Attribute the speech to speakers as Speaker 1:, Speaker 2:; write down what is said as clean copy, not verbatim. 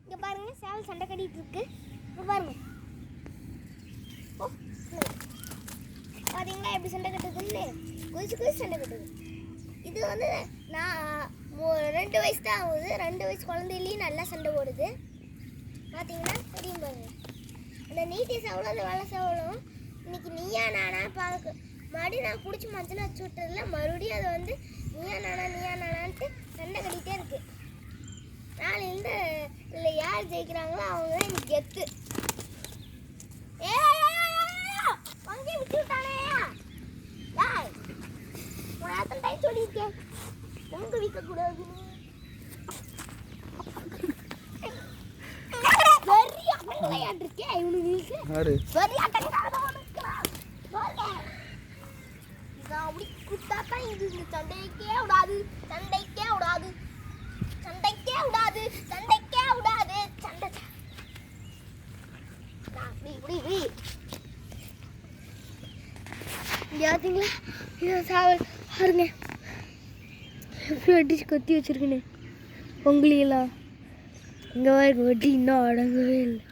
Speaker 1: இங்கே பாருங்க சேவல் சண்டை கட்டிகிட்டு இருக்கு. இப்போ பாருங்க பார்த்தீங்களா எப்படி சண்டை கட்டுதுன்னு. குதிச்சு சண்டை கட்டுது. இது வந்து நான் 2 வயசு தான் ஆகுது. 2 வயசு குழந்தையிலையும் நல்லா சண்டை போடுது. பார்த்தீங்கன்னா தெரியும் பாருங்க. அந்த நீட்டி சேவலும் அந்த வெள்ளை சேவலும் இன்னைக்கு நீயா நானா பார்க்க மறுபடியும் நான் பிடிச்சி மஞ்சள் வச்சு விட்டதில்ல. மறுபடியும் அதை வந்து நீயா நானான்ட்டு சண்டை கட்டிகிட்டே இருக்கு. நாளையிலேருந்து இல்லை யார் ஜெயிக்கிறாங்களோ அவங்க தான் எனக்கு கெத்து. வங்கி விட்டு விட்டானேயா யார் உன் அத்தனை டைம் சொல்லியிருக்கேன் பொங்க விற்கக்கூடாதுன்னு. விளையாண்டுருக்கேன் இவனுக்கு அப்படி குத்தாத்தான் இது சண்டைக்கே விடாது சண்டை பார்த்தீங்களா? இது சாவல் பாருங்க எப்படி அடிச்சு கொத்தி வச்சிருக்குன்னு. பொங்கலியெல்லாம் இங்கே வாய்க்கு வட்டி இன்னும் அடங்கவே இல்லை.